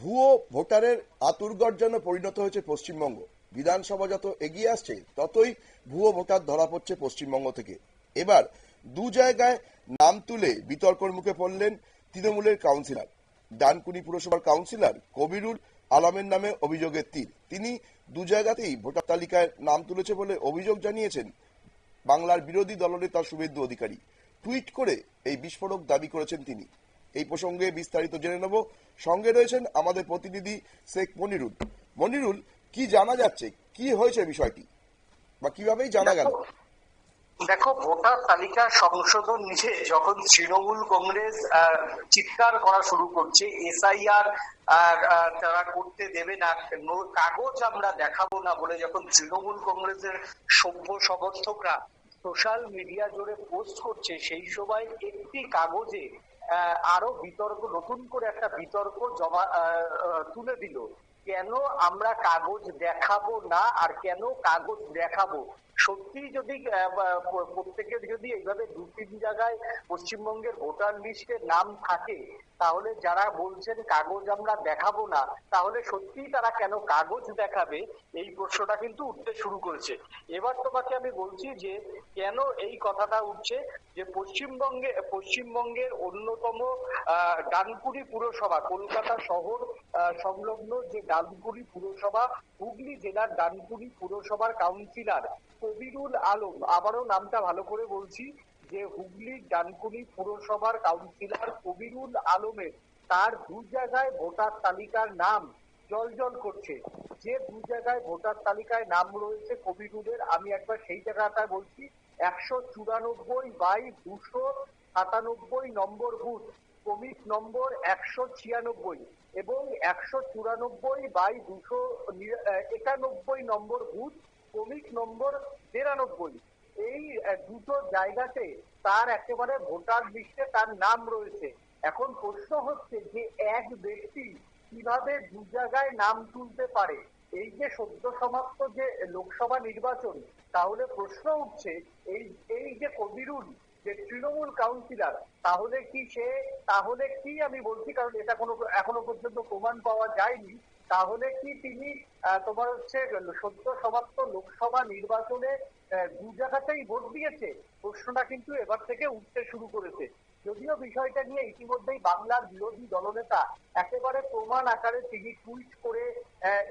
ভুয়ো ভোটারের আতুরগর্জনে পরিণত হয়েছে পশ্চিমবঙ্গ। বিধানসভা যত এগিয়ে আসছে ততই ভুয়ো ভোটার ধরা পড়ছে পশ্চিমবঙ্গ থেকে। এবার দু জায়গায় নাম তুলে বিতর্কের মুখে পড়লেন তৃণমূলের কাউন্সিলর। ডানকুনি পুরসভার কাউন্সিলর কবিরুল আলমের নামে অভিযোগের তীর। তিনি দু জায়গাতেই ভোটার তালিকায় নাম তুলেছে বলে অভিযোগ জানিয়েছেন বাংলার বিরোধী দলনেতা শুভেন্দু অধিকারী। টুইট করে এই বিস্ফোরক দাবি করেছেন তিনি। এই প্রসঙ্গে বিস্তারিত জেনে নেব। সঙ্গে রয়েছেন আমাদের প্রতিনিধি শেখ মনিরুল। মনিরুল, কি জানা যাচ্ছে, কি হয়েছে বিষয়টি বা কিভাবেই জানা গেল? দেখো, ভোটার তালিকা সংশোধন নিয়ে যখন তৃণমূল কংগ্রেস চিৎকার করা শুরু করছে, এসআইআর তারা করতে দেবে না, কাগজ আমরা দেখাবো না বলে যখন তৃণমূল কংগ্রেসের সভ্য সমর্থকরা সোশ্যাল মিডিয়া জুড়ে পোস্ট করছে, সেই সময় একটি কাগজে আরো বিতর্ক, নতুন করে একটা বিতর্ক জমা তুলে দিল। কেন আমরা কাগজ দেখাবো না আর কেন কাগজ দেখাবো? সত্যি যদি প্রত্যেকের যদি এইভাবে দু তিন জায়গায় পশ্চিমবঙ্গের ভোটার লিস্টের নাম থাকে, তাহলে যারা বলছেন কাগজ আমরা দেখাবো না, তাহলে সত্যি তারা কেন কাগজ দেখাবে? এই প্রশ্নটা কিন্তু উঠতে শুরু করেছে। এবার তোমাকে আমি বলছি যে কেন এই কথাটা উঠছে, যে পশ্চিমবঙ্গের অন্যতম ডানকুনি পুরসভা, কলকাতা শহর সংলগ্ন যে ডানকুনি পুরসভা, হুগলি জেলার ডানকুনি পুরসভার কাউন্সিলর কবিরুল আলম, আবারও নামটা ভালো করে বলছি, যে হুগলির ডানকুনি পুরসভার কাউন্সিলর কবিরুল আলমের তার দু জায়গায় ভোটার তালিকার নাম জল করছে। যে দু জায়গায় ভোটার তালিকায় নাম রয়েছে কবিরুলের, আমি একবার সেই জায়গাটা বলছি, 194/297 নম্বর বুথ, ক্রমিক নম্বর 196, এবং 194/291 নম্বর বুথ, ক্রমিক নম্বর 93। এই দুটো জায়গাতে তার একেবারে ভোটার লিস্টে তার নাম রয়েছে। এখন প্রশ্ন হচ্ছে যে এক ব্যক্তি কিভাবে দু জায়গায় নাম তুলতে পারে? এই যে সদ্য সমাপ্ত যে লোকসভা নির্বাচন, তাহলে প্রশ্ন উঠছে এই যে কবিরুল, যে তৃণমূল কাউন্সিলর, তাহলে কি আমি বলছি, কারণ এটা এখনো পর্যন্ত প্রমাণ পাওয়া যায়নি, তাহলে কি তিনি তোমার হচ্ছে সদ্য সমাপ্ত লোকসভা নির্বাচনে দু জায়গাতেই ভোট দিয়েছে? প্রশ্নটা কিন্তু এবার থেকে উঠতে শুরু করেছে। যদিও বিষয়টা নিয়ে ইতিমধ্যেই বাংলার বিরোধী দলনেতা একেবারে প্রমাণ আকারে তিনি টুইট করে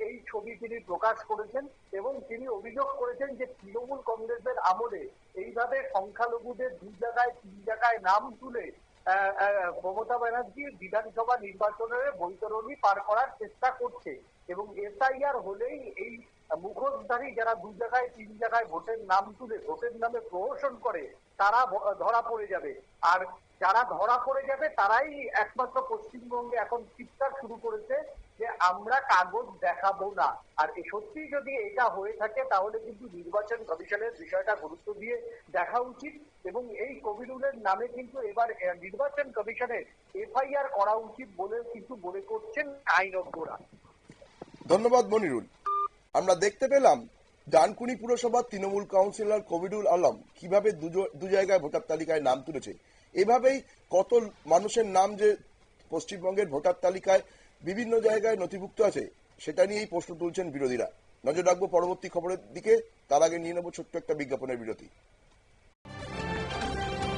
এই ছবি তিনি প্রকাশ করেছেন, এবং তিনি অভিযোগ করেছেন যে তৃণমূল কংগ্রেসের আমলে এইভাবে সংখ্যালঘুদের দু জায়গায় তিন জায়গায় নাম তুলে মমতা ব্যানার্জি বিধানসভা নির্বাচনের বৈতরণী পার করার চেষ্টা করছে, এবং এসআইআর হলেই এই মুখোশধারী যারা দু জায়গায় তিন জায়গায় ভোটের নাম তুলে ভোটের নামে প্রহসন করে, তারা ধরা পড়ে যাবে। আর যারা ধরা পড়ে যাবে তারাই একমাত্র পশ্চিমবঙ্গে এখন চিৎকার শুরু করেছে যে আমরা কাগজ দেখাবো না। আর সত্যি যদি এটা হয়ে থাকে, তাহলে কিন্তু নির্বাচন কমিশনের বিষয়টা গুরুত্ব দিয়ে দেখা উচিত, এবং এই কবিরুলের নামে কিন্তু এবার নির্বাচন কমিশনের এফআইআর করা উচিত বলে কিন্তু মনে করছেন আইনজ্ঞরা। ধন্যবাদ মনিরুল। আমরা দেখতে পেলাম ডানকুনি পুরসভার তৃণমূল কাউন্সিলর কবিরুল আলম কিভাবে দু জায়গায় ভোটার তালিকায় নাম তুলেছে। এভাবেই কত মানুষের নাম যে পশ্চিমবঙ্গের ভোটার তালিকায় বিভিন্ন জায়গায় নথিভুক্ত আছে, সেটা নিয়েই প্রশ্ন তুলছেন বিরোধীরা। নজর রাখবো পরবর্তী খবরের দিকে। তার আগে নিয়ে নেব ছোট্ট একটা বিজ্ঞাপনের বিরতি।